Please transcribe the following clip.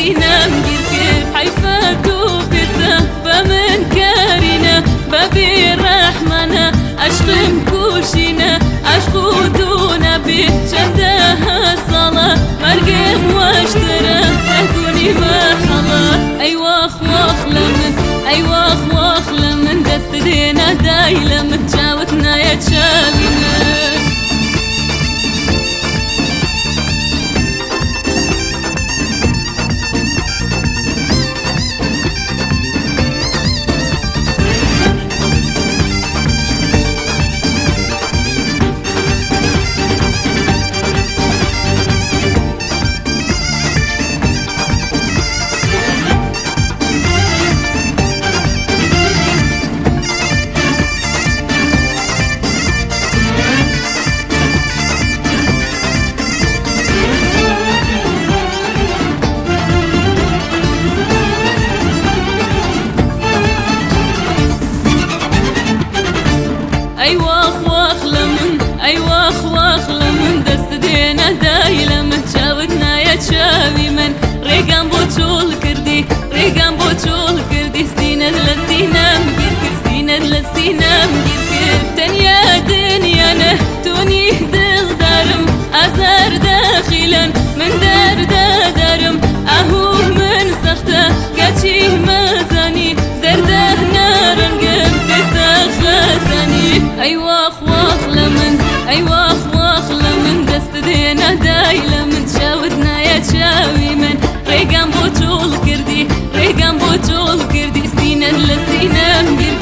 لسينا مجير حيفاتو بسه فمن كارينا بابي الرحمن أشقم كوشينا أشقودونا بشندها صلاة مرقم واشترى تكوني محلا أيواخ واخ لمن أيواخ واخ لمن دست دينا دايلة متجاوتنا يا تشاوينا أيواخ واخ لمن أيواخ واخ لمن دست دينا دايلة متجاوتنا يا تشاوي من ريقان بوتشول كردي ريقان بوتشول كردي سينا لسينا مجير سينا لسينا مجير تنيا دنيانا توني دل دارم أزار داخلا من دار دارم أهو من سخته كاتشي مازاني زرده نارن قم تستخلصني أيواخ واخ لمن أيواخ واخ لمن دست دينا دايلة من تشاودنا يا تشاوي من ريقان بوتشول كردي ريقان بوتشول كردي سينا لسينا مجير